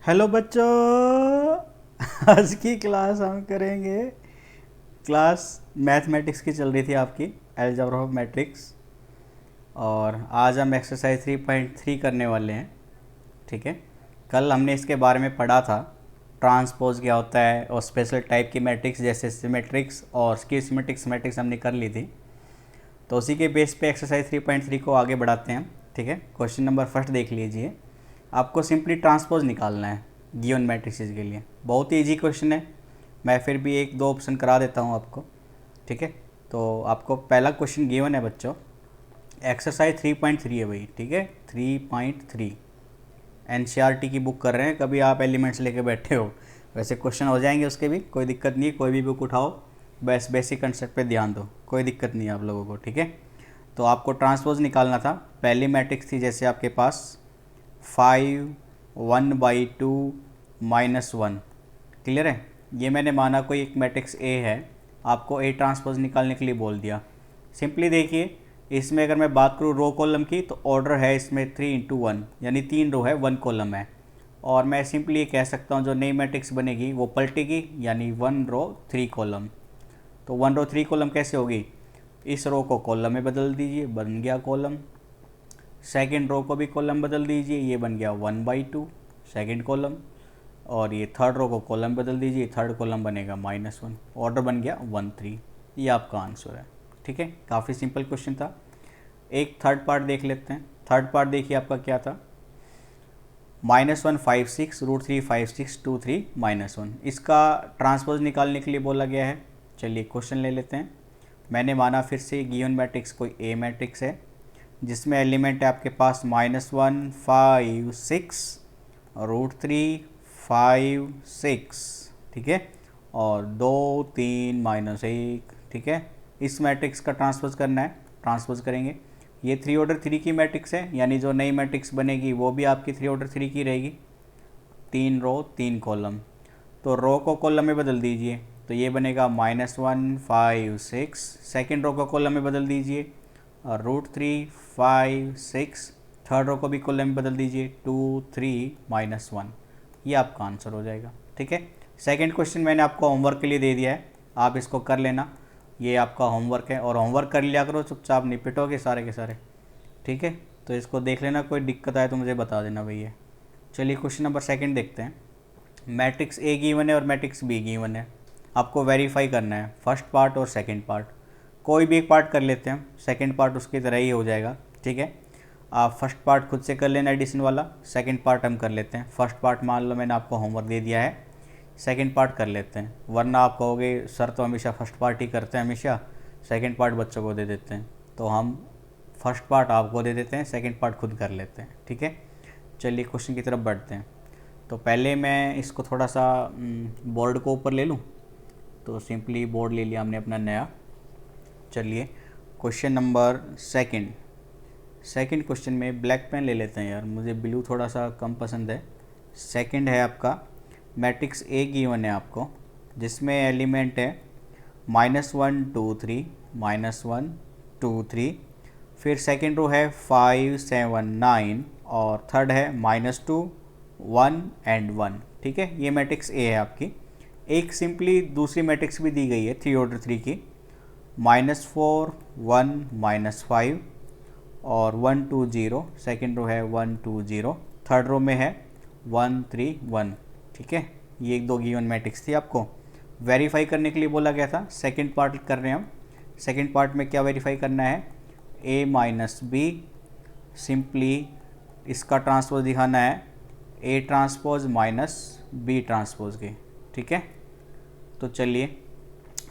Hello बच्चों। आज की क्लास हम करेंगे। क्लास मैथमेटिक्स की चल रही थी आपकी, अलजेब्रा ऑफ मैट्रिक्स। और आज हम एक्सरसाइज 3.3 करने वाले हैं। ठीक है। कल हमने इसके बारे में पढ़ा था, ट्रांसपोज क्या होता है और स्पेशल टाइप की मैट्रिक्स जैसे सिमेट्रिक्स और स्क्यू सिमेट्रिक्स मैट्रिक्स हमने कर ली थी। तो उसी के बेस पे एक्सरसाइज 3.3 को आगे बढ़ाते हैं। ठीक है। क्वेश्चन नंबर फर्स्ट देख लीजिए। आपको सिंपली ट्रांसपोज निकालना है गिवन मैट्रिसेस के लिए। बहुत ही ईजी क्वेश्चन है, मैं फिर भी एक दो ऑप्शन करा देता हूँ आपको। ठीक है। तो आपको पहला क्वेश्चन गिवन है बच्चों, एक्सरसाइज 3.3 है भाई। ठीक है, 3.3 एनसीईआरटी की बुक कर रहे हैं। कभी आप एलिमेंट्स लेके बैठे हो, वैसे क्वेश्चन हो जाएंगे उसके भी, कोई दिक्कत नहीं है। कोई भी बुक उठाओ, बस बेसिक कंसेप्ट पे ध्यान दो, कोई दिक्कत नहीं है आप लोगों को। ठीक है। तो आपको ट्रांसपोज निकालना था। पहली मैट्रिक्स थी जैसे आपके पास 5 1/2 -1। क्लियर है। ये मैंने माना कोई एक मैट्रिक्स ए है, आपको ए ट्रांसपोज निकालने के लिए बोल दिया। सिंपली देखिए, इसमें अगर मैं बात करूँ रो कॉलम की, तो ऑर्डर है इसमें 3 × 1, यानी 3 रो है 1 कॉलम है। और मैं सिंपली ये कह सकता हूँ जो नई मैट्रिक्स बनेगी वो पलटेगी, यानी 1 रो 3 कॉलम। तो 1 रो 3 कॉलम कैसे होगी, इस रो को कॉलम में बदल दीजिए, बन गया कॉलम। सेकेंड रो को भी कॉलम बदल दीजिए, ये बन गया 1/2 सेकेंड कॉलम। और ये थर्ड रो को कॉलम बदल दीजिए, थर्ड कॉलम बनेगा -1, ऑर्डर बन गया 1 3। ये आपका आंसर है। ठीक है, काफ़ी सिंपल क्वेश्चन था। एक थर्ड पार्ट देख लेते हैं। थर्ड पार्ट देखिए आपका क्या था, -1 5 6 √3 5 6 2 3 -1। इसका ट्रांसपोज निकालने के लिए बोला गया है। चलिए क्वेश्चन ले लेते हैं। मैंने माना फिर से गिवन मैट्रिक्स कोई ए मैट्रिक्स है जिसमें एलिमेंट है आपके पास -1 5 6 √3 5 6। ठीक है, और 2 3 -1। ठीक है, इस मैट्रिक्स का ट्रांसपोज करना है, ट्रांसपोज करेंगे। ये 3 ऑर्डर 3 की मैट्रिक्स है, यानी जो नई मैट्रिक्स बनेगी वो भी आपकी 3 ऑर्डर 3 की रहेगी। 3 रो 3 कॉलम, तो रो को कॉलम में बदल दीजिए, तो ये बनेगा -1 5 6। सेकेंड रो को कॉलम में बदल दीजिए और √3 5 6। थर्ड रो को भी कॉलम में बदल दीजिए 2 3 -1। ये आपका आंसर हो जाएगा। ठीक है, सेकंड क्वेश्चन मैंने आपको होमवर्क के लिए दे दिया है, आप इसको कर लेना। ये आपका होमवर्क है, और होमवर्क कर लिया करो, चुपचाप निपटोगे सारे के सारे। ठीक है, तो इसको देख लेना, कोई दिक्कत आए तो मुझे बता देना भैया। चलिए क्वेश्चन नंबर सेकंड देखते हैं। मैट्रिक्स ए गिवन है और मैट्रिक्स बी गिवन है। आपको वेरीफाई करना है फर्स्ट पार्ट और सेकंड पार्ट। कोई भी एक पार्ट कर लेते हैं, सेकंड पार्ट उसकी तरह ही हो जाएगा। ठीक है, आप फर्स्ट पार्ट खुद से कर लेना एडिशन वाला, सेकंड पार्ट हम कर लेते हैं। फर्स्ट पार्ट मान लो मैंने आपको होमवर्क दे दिया है, सेकंड पार्ट कर लेते हैं। वरना आप कहोगे सर तो हमेशा फर्स्ट पार्ट ही करते हैं, हमेशा सेकंड पार्ट बच्चों को दे देते हैं। तो हम फर्स्ट पार्ट आपको दे देते हैं, सेकंड पार्ट खुद कर लेते हैं। ठीक है, चलिए क्वेश्चन की तरफ बढ़ते हैं। तो पहले मैं इसको थोड़ा सा बोर्ड को ऊपर ले लूँ, तो सिंपली बोर्ड ले लिया हमने अपना नया। चलिए क्वेश्चन नंबर सेकंड क्वेश्चन में ब्लैक पेन ले लेते हैं यार, मुझे ब्लू थोड़ा सा कम पसंद है। सेकंड है आपका मैट्रिक्स ए गिवन है आपको, जिसमें एलिमेंट है -1 2 3 -1 2 3। फिर सेकंड रो है 5 7 9 और थर्ड है -2 1 एंड 1। ठीक है, ये मैट्रिक्स ए है आपकी। एक सिंपली दूसरी मैट्रिक्स भी दी गई है 3 ऑर्डर 3 की, -4 1 -5 और 1 2 0। सेकेंड रो है 1 2 0, थर्ड रो में है 1 3 1। ठीक है, ये एक दो गिवन मैट्रिक्स थी। आपको वेरीफाई करने के लिए बोला गया था, सेकंड पार्ट कर रहे हैं हम। सेकंड पार्ट में क्या वेरीफाई करना है, a - b। सिंपली इसका ट्रांसपोज दिखाना है a ट्रांसपोज -b ट्रांसपोज के। ठीक है, तो चलिए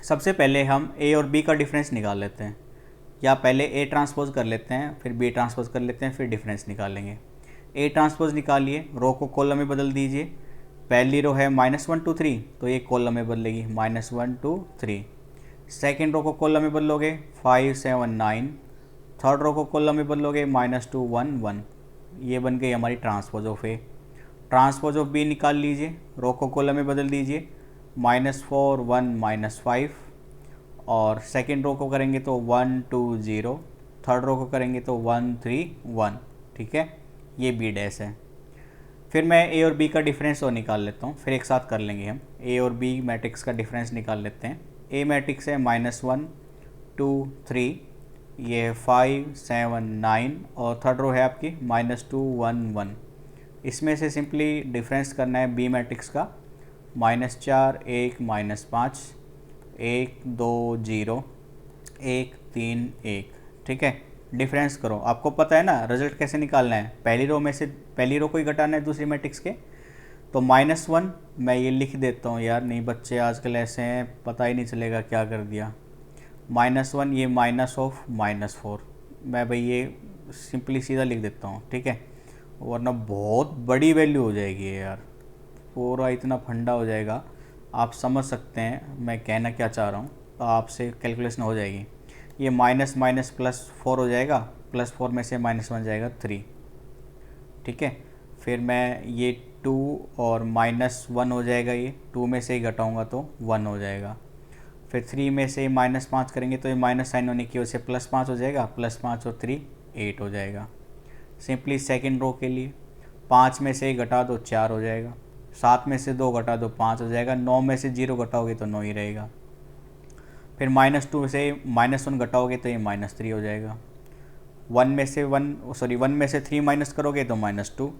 सबसे पहले हम a और b का डिफरेंस निकाल लेते हैं, या पहले a ट्रांसपोज कर लेते हैं फिर b ट्रांसपोज कर लेते हैं, फिर डिफरेंस निकालेंगे। a ट्रांसपोज निकालिए, रो को कॉलम में बदल दीजिए। पहली रो है -1 2 3, तो ये कॉलम में बदलेगी -1 2 3। सेकेंड रो को कॉलम में बदलोगे 5 7 9। थर्ड रो को कॉलम में बदलोगे -2 1 1। ये बन गई हमारी transpose of A. Transpose of B निकाल लीजिए, रो को कॉलम में बदल दीजिए -4 1 -5। और सेकेंड रो को करेंगे तो 1 2 0, थर्ड रो को करेंगे तो 1 3 1। ठीक है, ये बी डैश है। फिर मैं ए और बी का डिफरेंस और निकाल लेता हूँ, फिर एक साथ कर लेंगे हम। ए और बी मैट्रिक्स का डिफरेंस निकाल लेते हैं। ए मैट्रिक्स है -1 2 3, ये है 5 7 9 और थर्ड रो है आपकी -2 1 1। इसमें से सिंपली डिफरेंस करना है बी मैट्रिक्स का, -4 1 -5 1 2 0 1 3 1। ठीक है, डिफरेंस करो। आपको पता है ना रिजल्ट कैसे निकालना है, पहली रो में से पहली रो को ही घटाना है दूसरी मैट्रिक्स के। तो -1 मैं ये लिख देता हूँ यार, नहीं बच्चे आजकल ऐसे हैं पता ही नहीं चलेगा क्या कर दिया। -1 ये -4, मैं भाई ये सिंपली सीधा लिख देता हूँ। ठीक है, वरना बहुत बड़ी वैल्यू हो जाएगी ये यार, पूरा इतना फंडा हो जाएगा। आप समझ सकते हैं मैं कहना क्या चाह रहा हूँ, तो आपसे कैलकुलेशन हो जाएगी। ये माइनस माइनस +4 हो जाएगा, +4 में से -1 जाएगा 3। ठीक है, फिर मैं ये 2 और -1 हो जाएगा, ये 2 में से ही घटाऊँगा तो 1 हो जाएगा। फिर 3 में से -5 करेंगे तो ये माइनस साइन होने की वजह से +5 हो जाएगा, +5 और 3 8 हो जाएगा। सिंपली सेकंड रो के लिए 5 में से घटा दो 4 हो जाएगा, 7 में से 2 घटा दो 5 हो जाएगा, 9 में से 0 घटाओगे तो 9 ही रहेगा। फिर -2 से -1 घटाओगे तो ये -3 हो जाएगा। 1 में से 3 माइनस करोगे तो -2,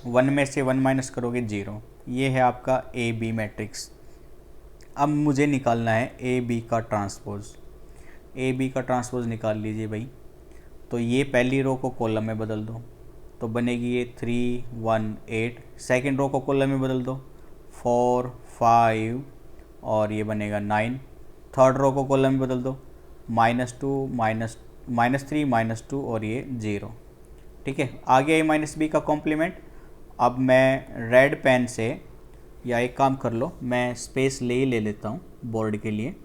1 में से 1 माइनस करोगे 0। ये है आपका ए बी मैट्रिक्स। अब मुझे निकालना है ए बी का ट्रांसपोज। ए बी का ट्रांसपोज निकाल लीजिए भाई। तो ये पहली रो को कॉलम में बदल दो, तो बनेगी ये 3 1 8। सेकेंड रो को कॉलम में बदल दो 4 5 और ये बनेगा 9। थर्ड रो को कॉलम में बदल दो -2 -3 -2 और ये 0। ठीक है, आ गया ये माइनस बी का कॉम्प्लीमेंट। अब मैं रेड पेन से, या एक काम कर लो मैं स्पेस ले लेता हूँ बोर्ड के लिए।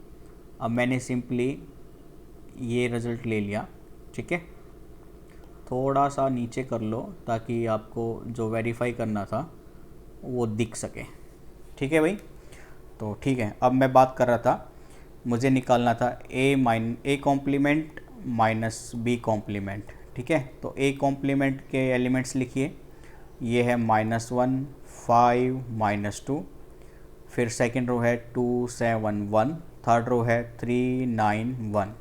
अब मैंने सिंपली ये रिज़ल्ट ले लिया। ठीक है, थोड़ा सा नीचे कर लो ताकि आपको जो वेरीफाई करना था वो दिख सके। ठीक है भाई, तो ठीक है, अब मैं बात कर रहा था, मुझे निकालना था A complement minus B complement. ठीक है, तो ए कॉम्प्लीमेंट के एलिमेंट्स लिखिए। ये है -1 5 -2, फिर सेकंड रो है 2 7 1, थर्ड रो है 3 9 1।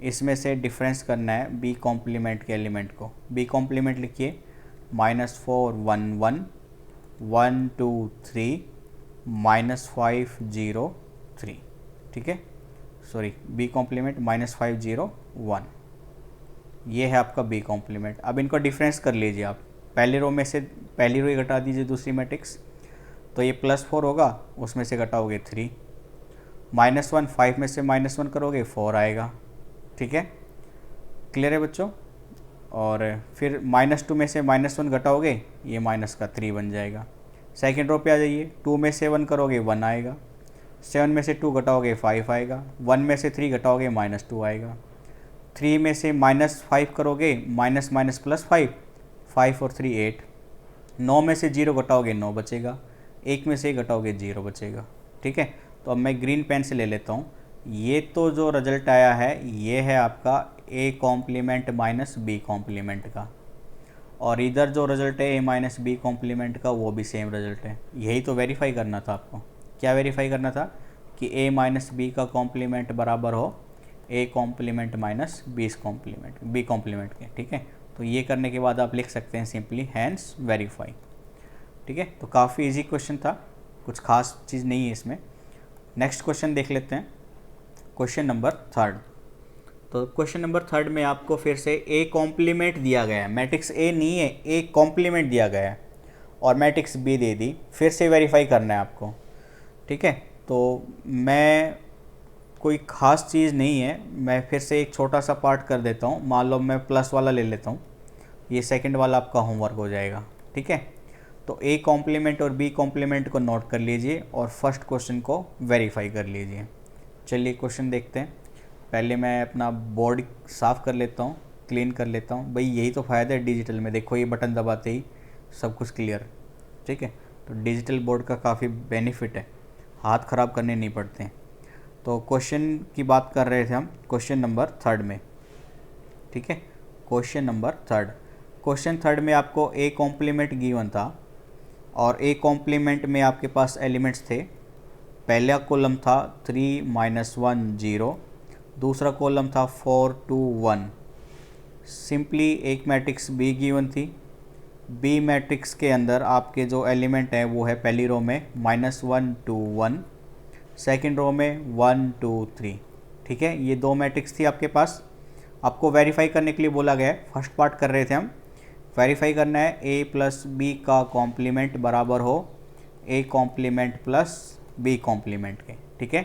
इसमें से डिफरेंस करना है बी कॉम्प्लीमेंट के एलिमेंट को। बी कॉम्प्लीमेंट लिखिए -4 1 1 1 2 3 -5 0 3। ठीक है, सॉरी बी कॉम्प्लीमेंट -5 0 1, ये है आपका बी कॉम्प्लीमेंट। अब इनका डिफरेंस कर लीजिए आप। पहली रो में से पहली रो ही घटा दीजिए दूसरी मैट्रिक्स, तो ये +4 होगा, उसमें से घटाओगे 3। -1 5 में से -1 करोगे 4 आएगा। ठीक है, क्लियर है बच्चों। और फिर -2 में से -1 घटाओगे, ये -3 बन जाएगा। सेकंड रो पे आ जाइए, 2 में से 1 करोगे 1 आएगा, 7 में से 2 घटाओगे 5 आएगा, 1 में से 3 घटाओगे -2 आएगा, 3 में से -5 करोगे -5 5 और 3 8, 9 में से 0 घटाओगे 9 बचेगा, 1 में से घटाओगे 0 बचेगा। ठीक है, तो अब मैं ग्रीन पेन से ले लेता हूँ। ये तो जो रिजल्ट आया है ये है आपका A complement minus B complement का, और इधर जो रिजल्ट है ए माइनस बी कॉम्प्लीमेंट का वो भी सेम रिजल्ट है। यही तो वेरीफाई करना था आपको। क्या वेरीफाई करना था कि ए माइनस बी का कॉम्प्लीमेंट बराबर हो A complement minus B complement के। ठीक है, तो ये करने के बाद आप लिख सकते हैं सिंपली हैंस वेरीफाई। ठीक है, तो काफ़ी इजी क्वेश्चन था, कुछ खास चीज़ नहीं है इसमें। नेक्स्ट क्वेश्चन देख लेते हैं, क्वेश्चन नंबर 3। तो क्वेश्चन नंबर 3 में आपको फिर से ए कॉम्प्लीमेंट दिया गया है, मैट्रिक्स ए नहीं है, ए कॉम्प्लीमेंट दिया गया है और मैट्रिक्स बी दे दी, फिर से वेरीफाई करना है आपको। ठीक है, तो मैं कोई ख़ास चीज़ नहीं है, मैं फिर से एक छोटा सा पार्ट कर देता हूँ। मान लो मैं प्लस वाला ले लेता हूँ, ये सेकंड वाला आपका होमवर्क हो जाएगा। ठीक है, तो ए कॉम्प्लीमेंट और बी कॉम्प्लीमेंट को नोट कर लीजिए और फर्स्ट क्वेश्चन को वेरीफाई कर लीजिए। चलिए क्वेश्चन देखते हैं। पहले मैं अपना बोर्ड साफ़ कर लेता हूँ, क्लीन कर लेता हूँ। भाई यही तो फ़ायदा है डिजिटल में, देखो ये बटन दबाते ही सब कुछ क्लियर। ठीक है, तो डिजिटल बोर्ड का काफ़ी बेनिफिट है, हाथ ख़राब करने नहीं पड़ते हैं। तो क्वेश्चन की बात कर रहे थे हम क्वेश्चन नंबर 3 में। ठीक है, क्वेश्चन नंबर 3 में आपको ए कॉम्प्लीमेंट गिवन था और ए कॉम्प्लीमेंट में आपके पास एलिमेंट्स थे, पहला कॉलम था 3 -1 0, दूसरा कॉलम था 4 2 1। सिंपली एक मैट्रिक्स बी गिवन थी, बी मैट्रिक्स के अंदर आपके जो एलिमेंट हैं वो है पहली रो में -1 2 1, सेकंड रो में 1 2 3। ठीक है, ये दो मैट्रिक्स थी आपके पास। आपको वेरीफाई करने के लिए बोला गया है, फर्स्ट पार्ट कर रहे थे हम, वेरीफाई करना है ए प्लस बी का कॉम्प्लीमेंट बराबर हो A complement plus B complement के। ठीक है,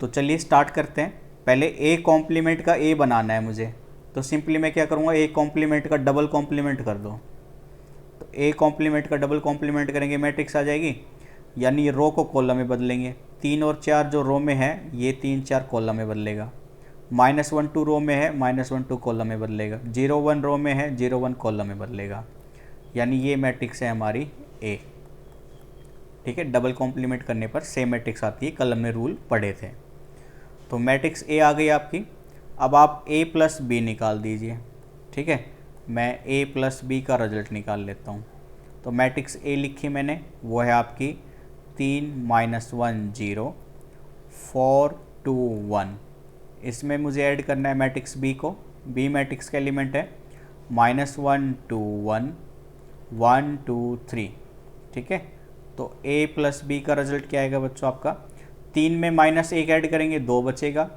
तो चलिए स्टार्ट करते हैं। पहले ए कॉम्प्लीमेंट का ए बनाना है मुझे, तो सिंपली मैं क्या करूँगा, ए कॉम्प्लीमेंट का डबल कॉम्प्लीमेंट कर दो। तो ए कॉम्प्लीमेंट का डबल कॉम्प्लीमेंट करेंगे, मैट्रिक्स आ जाएगी, यानी रो को कॉलम में बदलेंगे। 3 और 4 जो रो में है ये 3 4 कॉलम में बदलेगा, -1 2 रो में है -1 2 कॉलम में बदलेगा, 0 1 रो में है 0 1 कॉलम में बदलेगा, यानी ये मैट्रिक्स है हमारी ए। ठीक है, डबल कॉम्प्लीमेंट करने पर सेम मैट्रिक्स आती है, कल हमने रूल पढ़े थे। तो मैट्रिक्स ए आ गई आपकी। अब आप ए प्लस बी निकाल दीजिए। ठीक है, मैं ए प्लस बी का रिजल्ट निकाल लेता हूँ। तो मैट्रिक्स ए लिखी मैंने, वो है आपकी 3 -1 0 4 2 1। इसमें मुझे ऐड करना है मैट्रिक्स बी को, बी मैट्रिक्स का एलिमेंट है -1 2 1 1 2 3। ठीक है, तो a प्लस बी का रिजल्ट क्या आएगा बच्चों आपका, 3 में -1 ऐड करेंगे 2 बचेगा,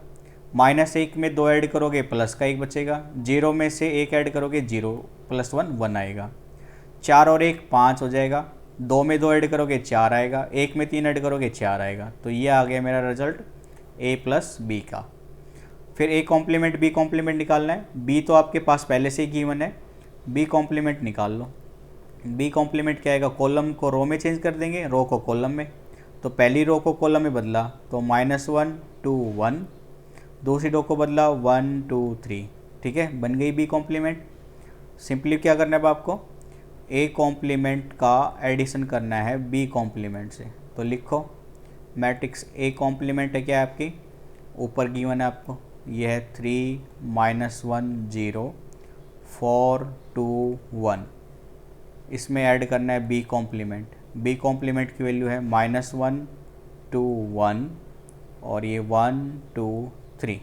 -1 में 2 ऐड करोगे प्लस का 1 बचेगा, 0 में से 1 ऐड करोगे 0 + 1 1 आएगा, 4 और 1 5 हो जाएगा, 2 में 2 ऐड करोगे 4 आएगा, 1 में 3 ऐड करोगे 4 आएगा। तो ये आ गया मेरा रिजल्ट a प्लस बी का। फिर a कॉम्प्लीमेंट बी कॉम्प्लीमेंट निकालना है, b तो आपके पास पहले से ही गिवन है, b कॉम्प्लीमेंट निकाल लो। बी कॉम्प्लीमेंट क्या आएगा, कॉलम को रो में चेंज कर देंगे, रो को कॉलम में। तो पहली रो को कॉलम में बदला तो -1 2 1, दूसरी रो को बदला 1 2 3। ठीक है, बन गई बी कॉम्प्लीमेंट। सिंपली क्या करना है अब आपको, ए कॉम्प्लीमेंट का एडिशन करना है बी कॉम्प्लीमेंट से। तो लिखो मैट्रिक्स ए कॉम्प्लीमेंट है क्या है आपकी, ऊपर गिवन है आपको, यह है 3 -1 0 4 2 1। इसमें ऐड करना है बी कॉम्प्लीमेंट, बी कॉम्प्लीमेंट की वैल्यू है -1 2 1 और ये 1 2 3।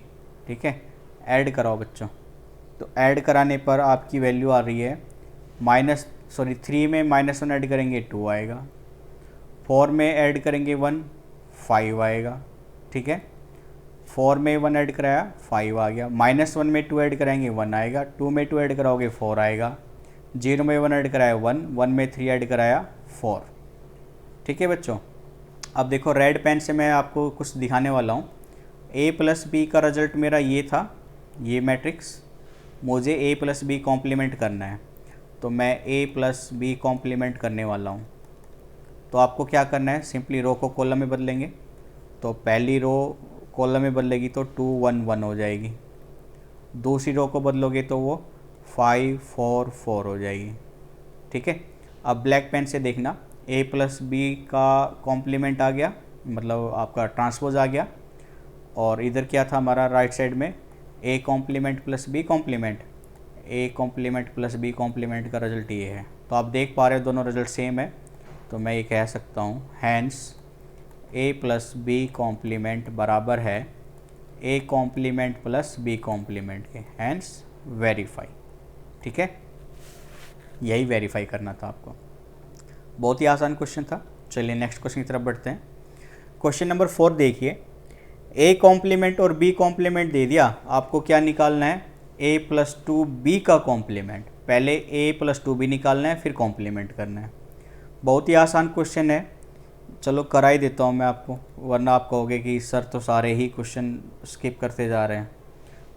ठीक है, ऐड कराओ बच्चों। तो ऐड कराने पर आपकी वैल्यू आ रही है 3 में -1 ऐड करेंगे 2 आएगा, 4 में ऐड करेंगे 1 5 आएगा। ठीक है, 4 में 1 ऐड कराया 5 आ गया, -1 में 2 ऐड कराएंगे 1 आएगा, 2 में 2 ऐड कराओगे 4 आएगा, 0 में 1 ऐड कराया 1, 1 में 3 ऐड कराया 4। ठीक है बच्चों, अब देखो रेड पेन से मैं आपको कुछ दिखाने वाला हूँ। a प्लस बी का रिजल्ट मेरा ये था, ये मैट्रिक्स, मुझे a प्लस बी कॉम्प्लीमेंट करना है, तो मैं a प्लस बी कॉम्प्लीमेंट करने वाला हूँ। तो आपको क्या करना है, सिंपली रो को कॉलम में बदलेंगे। तो पहली रो कॉलम में बदलेगी तो 2 1 1 हो जाएगी, दूसरी रो को बदलोगे तो वो 5 4 4 हो जाएगी। ठीक है, अब ब्लैक पेन से देखना, a प्लस बी का कॉम्प्लीमेंट आ गया, मतलब आपका ट्रांसपोज आ गया, और इधर क्या था हमारा राइट साइड में a complement plus B complement, a complement plus B complement का रिजल्ट ये है। तो आप देख पा रहे हो दोनों रिजल्ट सेम है, तो मैं ये कह सकता हूँ hence a plus B complement बराबर है a complement plus B complement के, हैंस वेरीफाई। ठीक है, यही वेरीफाई करना था आपको। बहुत ही आसान क्वेश्चन था। चलिए नेक्स्ट क्वेश्चन की तरफ बढ़ते हैं। क्वेश्चन नंबर 4 देखिए, a कॉम्प्लीमेंट और b कॉम्प्लीमेंट दे दिया, आपको क्या निकालना है, a प्लस 2b का कॉम्प्लीमेंट। पहले a प्लस 2b निकालना है, फिर कॉम्प्लीमेंट करना है। बहुत ही आसान क्वेश्चन है, चलो करा ही देता हूँ मैं आपको, वरना आप कहोगे कि सर तो सारे ही क्वेश्चन स्किप करते जा रहे हैं।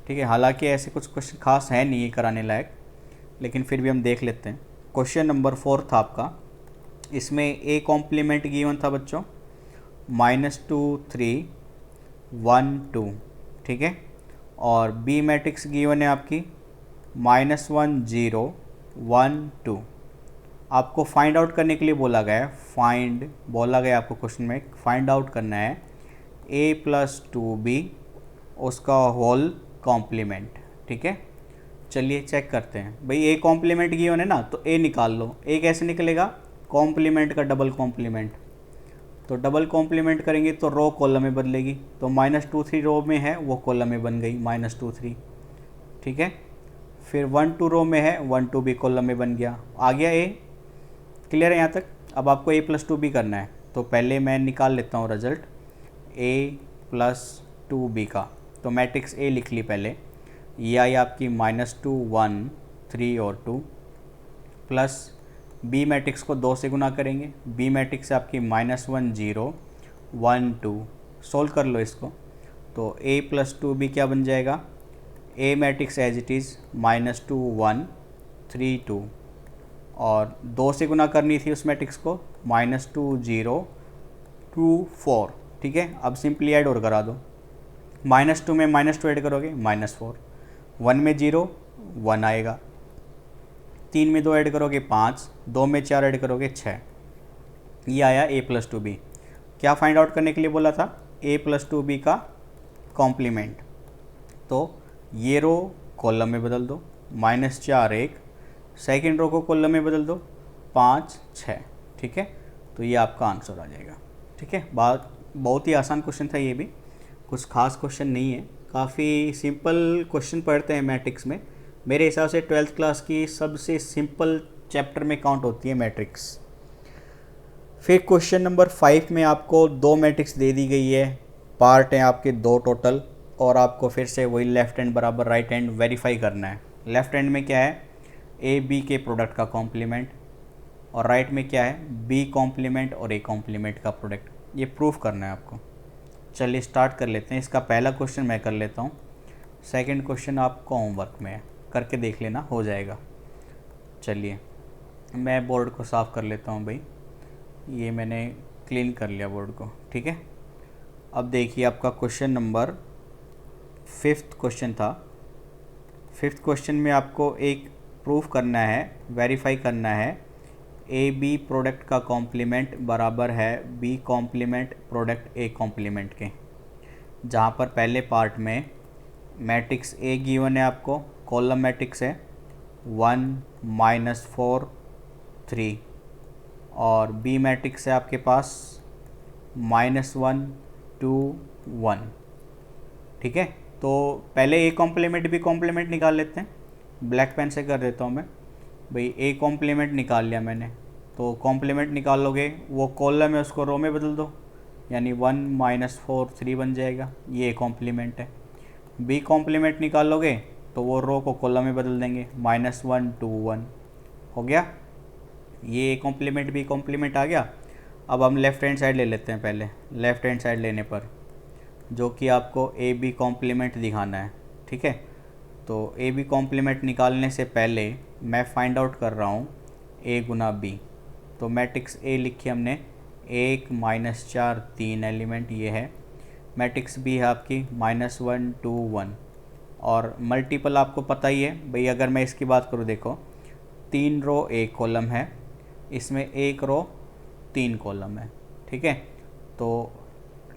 ठीक है, हालांकि ऐसे कुछ क्वेश्चन खास है नहीं कराने लायक, लेकिन फिर भी हम देख लेते हैं। क्वेश्चन नंबर 4 था आपका, इसमें a कॉम्प्लीमेंट गिवन था बच्चों -2 3 1 2। ठीक है, और b मैट्रिक्स गिवन है आपकी -1 0 1 2। आपको फाइंड आउट करने के लिए बोला गया है, बोला गया आपको क्वेश्चन में फाइंड आउट करना है a प्लस 2b उसका होल कॉम्प्लीमेंट। ठीक है, चलिए चेक करते हैं। भाई a कॉम्प्लीमेंट गिवन है ना, तो a निकाल लो। a कैसे निकलेगा, कॉम्प्लीमेंट का डबल कॉम्प्लीमेंट, तो डबल कॉम्प्लीमेंट करेंगे तो रो कॉलम में बदलेगी, तो -2 3 रो में है वो कॉलम में बन गई -2 3, ठीक है। फिर 1 2 रो में है 1 2 भी कॉलम में बन गया, आ गया ए। क्लियर है यहाँ तक। अब आपको a+2 भी करना है, तो पहले मैं निकाल लेता हूँ रिजल्ट a+2b का। तो मैट्रिक्स ए लिख ली पहले, ये आई आपकी -2 1 3 और 2, प्लस बी मैट्रिक्स को 2 से गुना करेंगे, बी मैट्रिक्स आपकी -1 0 1 2, सोल्व कर लो इसको। तो a+2b क्या बन जाएगा, ए मैट्रिक्स एज इट इज़ -2 1 3 2, और 2 से गुना करनी थी उस मैट्रिक्स को, -2 0 2 4, ठीक है। अब सिंपली ऐड और करा दो, -2 में -2 ऐड करोगे -4, 1 में 0 1 आएगा, 3 में 2 ऐड करोगे 5, 2 में 4 ऐड करोगे 6, ये आया a+2b। क्या फाइंड आउट करने के लिए बोला था, a+2b का कॉम्प्लीमेंट। तो ये रो कॉलम में बदल दो, -4 1, सेकेंड रो को कॉलम में बदल दो 5 6, ठीक है। तो ये आपका आंसर आ जाएगा, ठीक है। बहुत ही आसान क्वेश्चन था, ये भी कुछ खास क्वेश्चन नहीं है, काफ़ी सिंपल क्वेश्चन पढ़ते हैं मैट्रिक्स में। मेरे हिसाब से 12th क्लास की सबसे सिंपल चैप्टर में काउंट होती है मैट्रिक्स। फिर क्वेश्चन नंबर 5 में आपको 2 मैट्रिक्स दे दी गई है, पार्ट हैं आपके 2 टोटल, और आपको फिर से वही लेफ्ट हैंड बराबर राइट हैंड वेरीफाई करना है। लेफ्ट हैंड में क्या है, ए बी के प्रोडक्ट का कॉम्प्लीमेंट, और राइट में क्या है, बी कॉम्प्लीमेंट और ए कॉम्प्लीमेंट का प्रोडक्ट, ये प्रूफ करना है आपको। चलिए स्टार्ट कर लेते हैं। इसका पहला क्वेश्चन मैं कर लेता हूँ, सेकंड क्वेश्चन आपको होमवर्क में है, करके देख लेना, हो जाएगा। चलिए मैं बोर्ड को साफ़ कर लेता हूँ भाई, ये मैंने क्लीन कर लिया बोर्ड को, ठीक है। अब देखिए आपका क्वेश्चन नंबर 5th क्वेश्चन था। 5th क्वेश्चन में आपको एक प्रूफ करना है, वेरीफाई करना है, ए बी प्रोडक्ट का कॉम्प्लीमेंट बराबर है B complement product A complement के, जहाँ पर पहले पार्ट में मैट्रिक्स ए गिवन है आपको, कॉलम मैट्रिक्स है 1 -4 3, और बी मैट्रिक्स है आपके पास -1 2 1, ठीक है। तो पहले ए कॉम्प्लीमेंट बी कॉम्प्लीमेंट निकाल लेते हैं, ब्लैक पेन से कर देता हूँ मैं भाई। ए कॉम्प्लीमेंट निकाल लिया मैंने, तो कॉम्प्लीमेंट निकाल लोगे, वो कॉलम है उसको रो में बदल दो, यानी 1 -4 3 बन जाएगा, ये कॉम्प्लीमेंट है। बी कॉम्प्लीमेंट निकाल लोगे तो वो रो को कॉलम में बदल देंगे, -1 2 1 हो गया, ये कॉम्प्लीमेंट बी कॉम्प्लीमेंट आ गया। अब हम लेफ़्ट हैंड साइड ले लेते हैं पहले, लेफ़्ट हैंड साइड लेने पर जो कि आपको ए बी कॉम्प्लीमेंट दिखाना है, ठीक है। तो ए बी कॉम्प्लीमेंट निकालने से पहले मैं फाइंड आउट कर रहा हूँ ए गुना बी। तो मैट्रिक्स ए लिखी हमने 1 -4 3 एलिमेंट ये है, मैट्रिक्स बी है आपकी -1 2 1, और मल्टीपल आपको पता ही है भाई। अगर मैं इसकी बात करूँ, देखो 3 रो 1 कॉलम है, इसमें 1 रो 3 कॉलम है, ठीक है। तो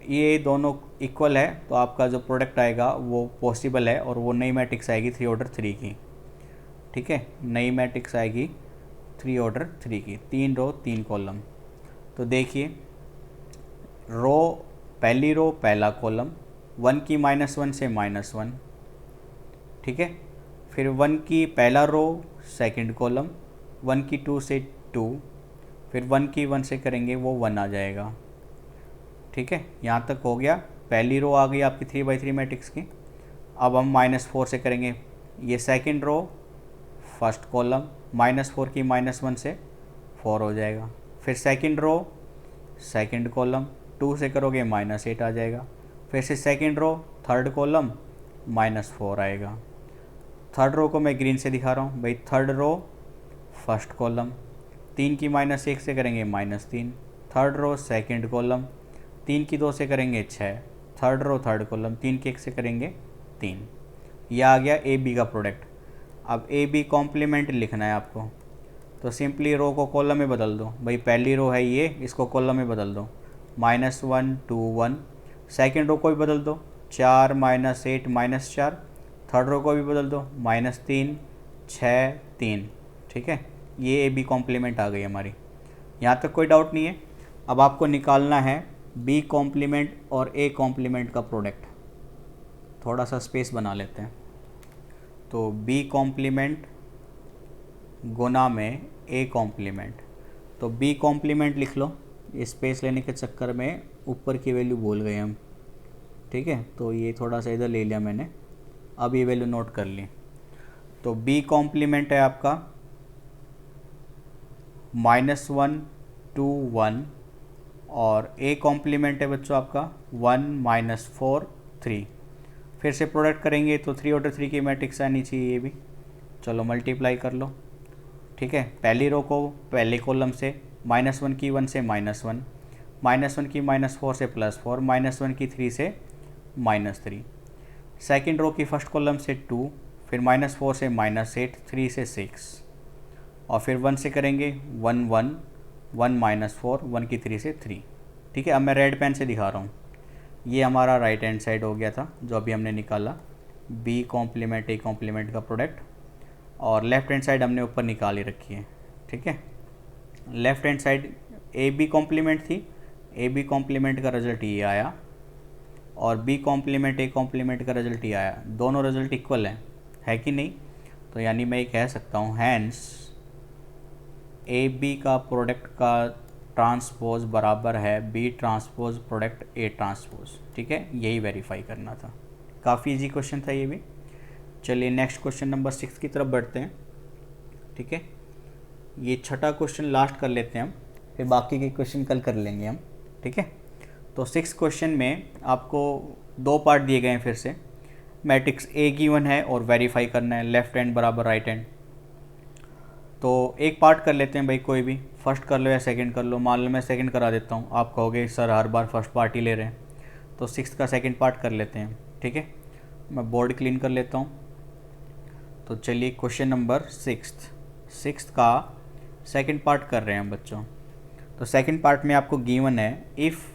ये दोनों इक्वल है, तो आपका जो प्रोडक्ट आएगा वो पॉसिबल है, और वो नई मैट्रिक्स आएगी 3 ऑर्डर 3 की, ठीक है। नई मैट्रिक्स आएगी 3 ऑर्डर 3 की, 3 रो 3 कॉलम। तो देखिए रो, पहली रो पहला कॉलम 1 की -1 से -1, ठीक है। फिर 1 की पहला रो सेकंड कॉलम 1 की 2 से 2, फिर 1 की 1 से करेंगे वो 1 आ जाएगा, ठीक है। यहाँ तक हो गया, पहली रो आ गई आपकी 3/3 मैट्रिक्स की। अब हम -4 से करेंगे, ये सेकंड रो फर्स्ट कॉलम -4 की -1 से 4 हो जाएगा, फिर सेकंड रो सेकंड कॉलम 2 से करोगे -8 आ जाएगा, फिर से सेकंड रो थर्ड कॉलम -4 आएगा। थर्ड रो को मैं ग्रीन से दिखा रहा हूँ भाई, थर्ड रो फर्स्ट कॉलम 3 की -1 से करेंगे -3, थर्ड रो सेकंड कॉलम 3 की 2 से करेंगे 6, थर्ड रो थर्ड कॉलम 3 की 1 से करेंगे 3। यह आ गया ए बी का प्रोडक्ट। अब ए बी कॉम्प्लीमेंट लिखना है आपको, तो सिंपली रो को कॉलम में बदल दो भाई। पहली रो है ये, इसको कॉलम में बदल दो, -1 2 1, सेकेंड रो को भी बदल दो 4 -8 -4, थर्ड रो को भी बदल दो -3 6 3, ठीक है। ये ए बी कॉम्प्लीमेंट आ गई हमारी। यहाँ तक कोई डाउट नहीं है। अब आपको निकालना है बी कॉम्प्लीमेंट और ए कॉम्प्लीमेंट का प्रोडक्ट। थोड़ा सा स्पेस बना लेते हैं। तो बी कॉम्प्लीमेंट गुना में ए कॉम्प्लीमेंट, तो बी कॉम्प्लीमेंट लिख लो। स्पेस लेने के चक्कर में ऊपर की वैल्यू भूल गए हम, ठीक है, तो ये थोड़ा सा इधर ले लिया मैंने। अब ये वैल्यू नोट कर ली। तो बी कॉम्प्लीमेंट है आपका -1 2 1 और ए कॉम्प्लीमेंट है बच्चों आपका 1 -4 3। फिर से प्रोडक्ट करेंगे तो 3 और 3 की मैट्रिक्स आनी चाहिए ये भी। चलो मल्टीप्लाई कर लो, ठीक है। पहली रो को पहले कॉलम से -1 की 1 से -1, -1 की -4 से +4, -1 की 3 से -3। सेकेंड रो की फर्स्ट कॉलम से 2, फिर -4 से -8, 3 से 6 और फिर 1 से करेंगे 1 1 1 -4, 1 की 3 से 3, ठीक है। अब मैं रेड पेन से दिखा रहा हूँ। ये हमारा राइट हैंड साइड हो गया था जो अभी हमने निकाला, बी कॉम्प्लीमेंट ए कॉम्प्लीमेंट का प्रोडक्ट, और लेफ्ट हैंड साइड हमने ऊपर निकाल ही रखी है, ठीक है। Left hand side A B complement थी, ए बी कॉम्प्लीमेंट का रिजल्ट ये आया और बी कॉम्प्लीमेंट ए कॉम्प्लीमेंट का रिजल्ट ये आया। दोनों रिजल्ट इक्वल हैं, है कि नहीं? तो यानी मैं ये कह सकता हूँ हैंस ए बी का प्रोडक्ट का ट्रांसपोज बराबर है B transpose product A transpose, ठीक है। यही वेरीफाई करना था। काफ़ी इजी क्वेश्चन था ये भी। चलिए नेक्स्ट क्वेश्चन नंबर 6 की तरफ बढ़ते हैं, ठीक है। ये छठा क्वेश्चन लास्ट कर लेते हैं हम, फिर बाकी के क्वेश्चन कल कर लेंगे हम, ठीक है। तो 6 क्वेश्चन में आपको 2 पार्ट दिए गए हैं। फिर से मैट्रिक्स ए गिवन है और वेरीफाई करना है लेफ्ट हैंड बराबर राइट हैंड। तो एक पार्ट कर लेते हैं भाई, कोई भी फर्स्ट कर लो या सेकंड कर लो। मान लो मैं सेकंड करा देता हूँ, आप कहोगे सर हर बार फर्स्ट पार्ट ही ले रहे हैं, तो 6 का सेकंड पार्ट कर लेते हैं, ठीक है। मैं बोर्ड क्लीन कर लेता हूँ। तो चलिए क्वेश्चन नंबर 6 का सेकंड पार्ट कर रहे हैं हम बच्चों। तो सेकंड पार्ट में आपको गिवन है इफ़,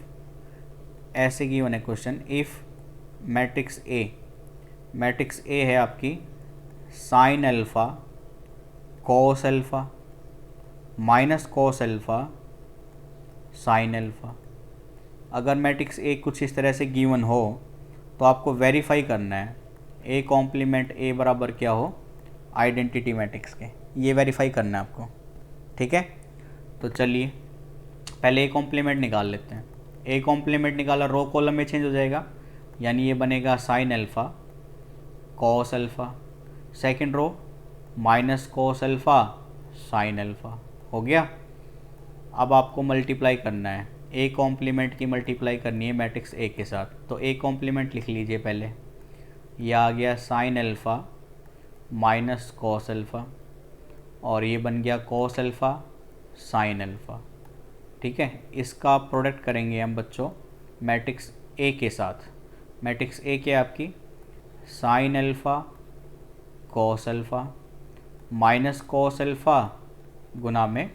ऐसे गिवन है क्वेश्चन, इफ़ मैट्रिक्स ए है आपकी sine alpha cos alpha minus cos alpha sine alpha. अगर मैट्रिक्स ए कुछ इस तरह से गिवन हो तो आपको वेरीफाई करना है ए कॉम्प्लीमेंट ए बराबर क्या हो आइडेंटिटी मैट्रिक्स के, ये वेरीफाई करना है आपको, ठीक है। तो चलिए पहले ए कॉम्प्लीमेंट निकाल लेते हैं। ए कॉम्प्लीमेंट निकाला, रो कॉलम में चेंज हो जाएगा, यानी ये बनेगा sine alpha cos alpha, second row minus cos alpha sine alpha, हो गया। अब आपको मल्टीप्लाई करना है, ए कॉम्प्लीमेंट की मल्टीप्लाई करनी है मैट्रिक्स ए के साथ। तो ए कॉम्प्लीमेंट लिख लीजिए पहले, यह आ गया sine alpha minus cos alpha और ये बन गया कॉस अल्फ़ा साइन अल्फ़ा, ठीक है। इसका प्रोडक्ट करेंगे हम बच्चों मैट्रिक्स ए के साथ। मैट्रिक्स ए क्या है आपकी sine alpha cos alpha minus cos alpha गुना में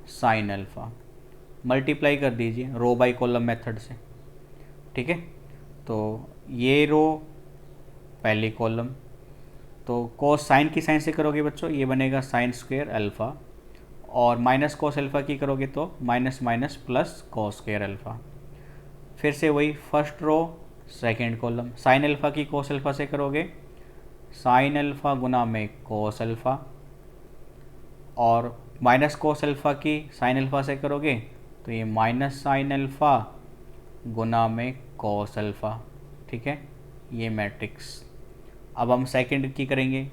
साइन अल्फ़ा, मल्टीप्लाई कर दीजिए रो बाई कॉलम मेथड से, ठीक है। तो ये रो पहली कॉलम, तो कॉस साइन की साइन से करोगे बच्चों ये बनेगा साइन स्क्वेयर अल्फ़ा, और माइनस कॉस अल्फ़ा की करोगे तो minus minus plus cos square alpha. फिर से वही first row second column, sine alpha की कॉस अल्फ़ा से करोगे साइन अल्फ़ा गुना में कॉस अल्फ़ा, और माइनस कॉस अल्फ़ा की साइन अल्फ़ा से करोगे तो ये माइनस साइन अल्फ़ा गुना में कॉस अल्फ़ा, ठीक है। ये मैट्रिक्स। अब हम सेकंड की करेंगे,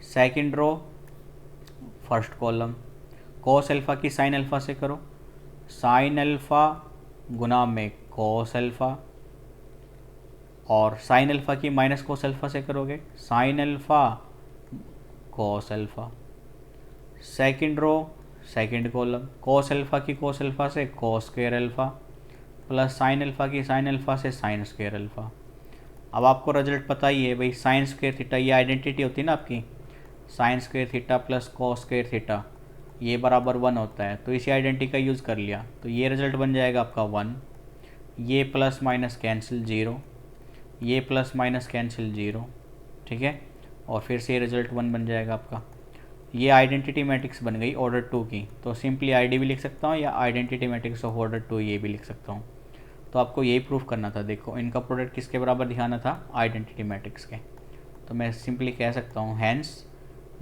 second row first column, cos alpha की साइन अल्फ़ा से करो साइन अल्फ़ा गुना में कॉस अल्फ़ा, और साइन अल्फ़ा की माइनस कॉस अल्फ़ा से करोगे sine alpha cos alpha. Second row second column, cos alpha की कॉस अल्फ़ा से cos square alpha plus sine alpha की साइन अल्फ़ा से साइन स्क्वेयर अल्फ़ा। अब आपको रिजल्ट पता ही है भाई, साइन स्क्वेयर थीटा, ये आइडेंटिटी होती है ना आपकी, sign square theta plus cos square theta ये बराबर 1 होता है। तो इसी आइडेंटिटी का यूज़ कर लिया, तो ये रिजल्ट बन जाएगा आपका 1, ये प्लस माइनस कैंसिल 0, ये प्लस माइनस कैंसिल 0, ठीक है। और फिर से ये रिजल्ट 1 बन जाएगा आपका। ये आइडेंटिटी मैट्रिक्स बन गई ऑर्डर 2 की, तो सिंपली आईडी भी लिख सकता हूँ या आइडेंटिटी मैट्रिक्स ऑफ ऑर्डर 2 ये भी लिख सकता हूँ। तो आपको यही प्रूफ करना था। देखो इनका प्रोडक्ट किसके बराबर दिखाना था, आइडेंटिटी मैट्रिक्स के। तो मैं सिंपली कह सकता हूँ हैंस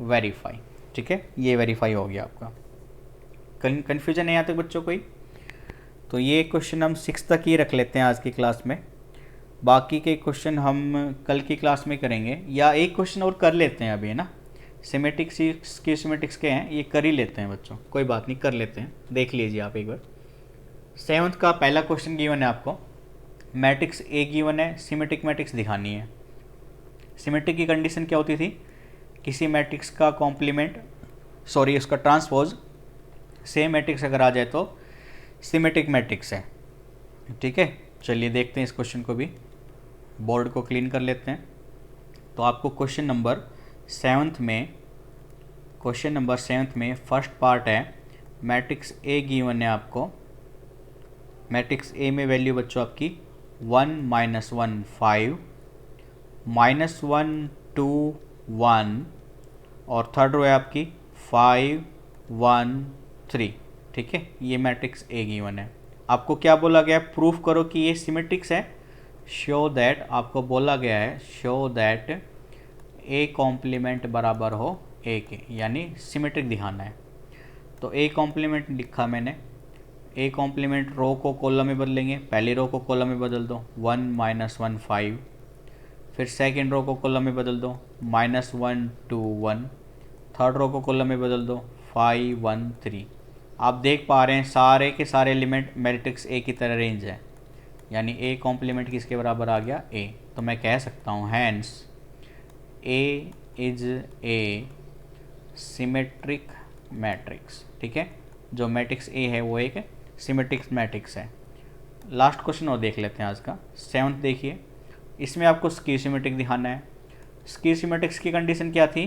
वेरीफाई। ठीक है, ये वेरीफाई हो गया आपका। कन्फ्यूजन है यहाँ तक बच्चों कोई? तो ये क्वेश्चन हम 6 तक ही रख लेते हैं आज की क्लास में, बाकी के क्वेश्चन हम कल की क्लास में करेंगे, या एक क्वेश्चन और कर लेते हैं अभी, है ना। सिमेटिक्स की सिमेटिक्स के हैं, ये कर ही लेते हैं बच्चों, कोई बात नहीं, कर लेते हैं। देख लीजिए आप एक बार। 7th का पहला क्वेश्चन गिवन है आपको, मैट्रिक्स ए गिवन है, सिमेट्रिक मैट्रिक्स दिखानी है। सिमेट्रिक की कंडीशन क्या होती थी, किसी मैट्रिक्स का कॉम्प्लीमेंट, सॉरी उसका ट्रांसपोज सेम मैट्रिक्स अगर आ जाए तो सिमेट्रिक मैट्रिक्स है। ठीक है, चलिए देखते हैं इस क्वेश्चन को भी, बोर्ड को क्लीन कर लेते हैं। तो आपको क्वेश्चन नंबर 7th में फर्स्ट पार्ट है, मैट्रिक्स ए गिवन है आपको। मैट्रिक्स ए में वैल्यू बच्चों आपकी 1 -1 5 -1 2 1 और थर्ड रो है आपकी 5 1 3। ठीक है, ये मैट्रिक्स ए गिवन है। आपको क्या बोला गया है, प्रूफ करो कि ये सिमेट्रिक्स है। शो दैट, आपको बोला गया है शो दैट ए कॉम्प्लीमेंट बराबर हो ए के, यानी सिमेट्रिक दिखाना है। तो ए कॉम्प्लीमेंट लिखा मैंने, ए कॉम्प्लीमेंट रो को कॉलम में बदलेंगे, पहली रो को कॉलम में बदल दो 1 -1 5, फिर सेकेंड रो को कॉलम में बदल दो -1 2 1, थर्ड रो को कॉलम में बदल दो 5 1 3। आप देख पा रहे हैं सारे के सारे एलिमेंट मैट्रिक्स ए की तरह रेंज है, यानी ए कॉम्प्लीमेंट किसके बराबर आ गया, ए। तो मैं कह सकता हूँ hence A is a symmetric matrix. ठीक है, जो मैट्रिक्स ए है वो एक सिमेट्रिक मैट्रिक्स है। लास्ट क्वेश्चन और देख लेते हैं आज का, 7th देखिए। इसमें आपको स्क्यू सिमेट्रिक दिखाना है। स्क्यू सिमेट्रिक्स की कंडीशन क्या थी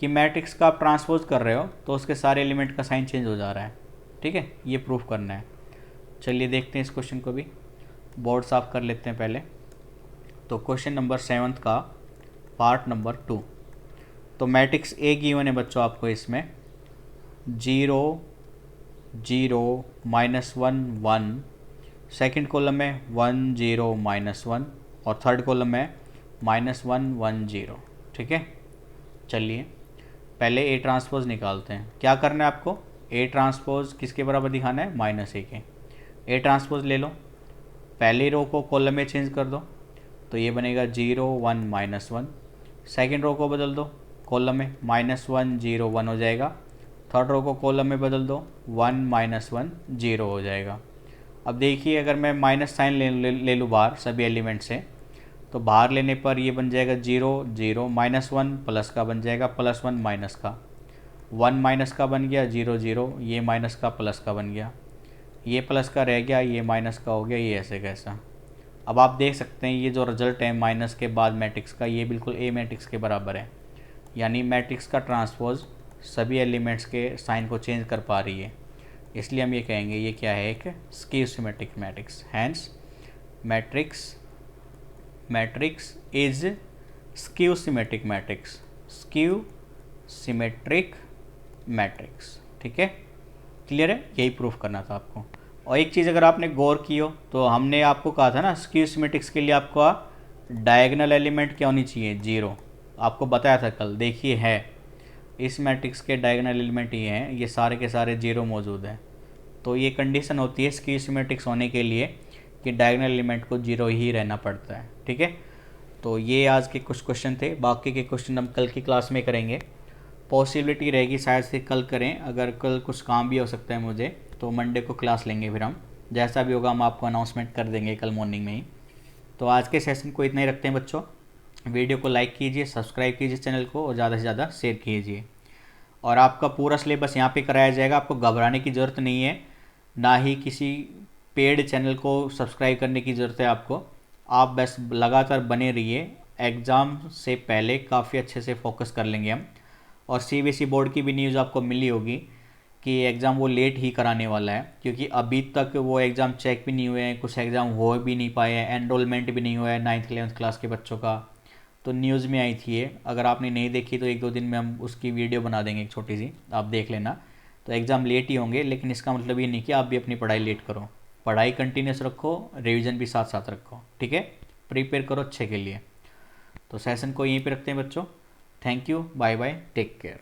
कि मैट्रिक्स का आप ट्रांसपोज कर रहे हो तो उसके सारे एलिमेंट का साइन चेंज हो जा रहा है। ठीक है, ये प्रूफ करना है। चलिए देखते हैं इस क्वेश्चन को भी, बोर्ड साफ कर लेते हैं पहले। तो क्वेश्चन नंबर 7th का पार्ट नंबर 2। तो मैट्रिक्स ए गिवन है बच्चों आपको, इसमें 0 0 -1 1, सेकेंड कॉलम में 1 0 -1 और थर्ड कॉलम में -1 1 0। ठीक है, चलिए पहले ए ट्रांसपोज निकालते हैं। क्या करना है आपको, ए ट्रांसपोज किसके बराबर दिखाना है, -a के। ए ट्रांसपोज ले लो, पहली रो को कॉलम में चेंज कर दो, तो ये बनेगा 0 1 -1। सेकेंड रो को बदल दो कॉलम में, -1 0 1 हो जाएगा। थर्ड रो को कॉलम में बदल दो 1 -1 0 हो जाएगा। अब देखिए अगर मैं माइनस साइन ले लूँ बाहर सभी एलिमेंट से, तो बाहर लेने पर ये बन जाएगा 0 0, -1 प्लस का बन जाएगा +1 माइनस का, 1 माइनस का बन गया 0 0, ये माइनस का प्लस का बन गया, ये प्लस का रह गया, ये माइनस का हो गया, ये ऐसे कैसा। अब आप देख सकते हैं ये जो रिजल्ट है माइनस के बाद मैट्रिक्स का, ये बिल्कुल ए मैट्रिक्स के बराबर है, यानी मैट्रिक्स का ट्रांसपोज सभी एलिमेंट्स के साइन को चेंज कर पा रही है। इसलिए हम ये कहेंगे ये क्या है, एक skew symmetric matrix. Hence matrix is skew symmetric matrix, skew symmetric matrix. ठीक है, क्लियर है, यही प्रूफ करना था आपको। और एक चीज़ अगर आपने गौर की हो तो हमने आपको कहा था ना स्क्यू सिमेट्रिक्स के लिए आपका डायगोनल एलिमेंट क्या होनी चाहिए, 0। आपको बताया था कल, देखिए है इस मैट्रिक्स के डायगोनल एलिमेंट ये हैं, ये सारे के सारे 0 मौजूद हैं। तो ये कंडीशन होती है स्क्यू सिमेट्रिक्स होने के लिए कि डायगोनल एलिमेंट को 0 ही रहना पड़ता है। ठीक है, तो ये आज के कुछ क्वेश्चन थे, बाकी के क्वेश्चन हम कल की क्लास में करेंगे। पॉसिबिलिटी रहेगी शायद से कल करें, अगर कल कुछ काम भी हो सकता है मुझे तो मंडे को क्लास लेंगे, फिर हम जैसा भी होगा हम आपको अनाउंसमेंट कर देंगे कल मॉर्निंग में ही। तो आज के सेशन को इतना ही रखते हैं बच्चों। वीडियो को लाइक कीजिए, सब्सक्राइब कीजिए चैनल को और ज़्यादा से ज़्यादा शेयर कीजिए। और आपका पूरा सिलेबस यहाँ पे कराया जाएगा, आपको घबराने की ज़रूरत नहीं है, ना ही किसी पेड चैनल को सब्सक्राइब करने की ज़रूरत है आपको। आप बस लगातार बने रहिए, एग्ज़ाम से पहले काफ़ी अच्छे से फोकस कर लेंगे हम। और CBSE बोर्ड की भी न्यूज़ आपको मिली होगी कि एग्ज़ाम वो लेट ही कराने वाला है, क्योंकि अभी तक वो एग्ज़ाम चेक भी नहीं हुए हैं, कुछ एग्ज़ाम हो भी नहीं पाए हैं, एनरोलमेंट भी नहीं हुआ है 9th 11th क्लास के बच्चों का। तो न्यूज़ में आई थी ये, अगर आपने नहीं देखी तो एक दो दिन में हम उसकी वीडियो बना देंगे एक छोटी सी, आप देख लेना। तो एग्ज़ाम लेट ही होंगे, लेकिन इसका मतलब ये नहीं कि आप भी अपनी पढ़ाई लेट करो। पढ़ाई कंटिन्यूस रखो, रिवीजन भी साथ साथ रखो, ठीक है। प्रिपेयर करो अच्छे के लिए। तो सेशन को यहीं पे रखते हैं बच्चों। Thank you, bye bye, take care.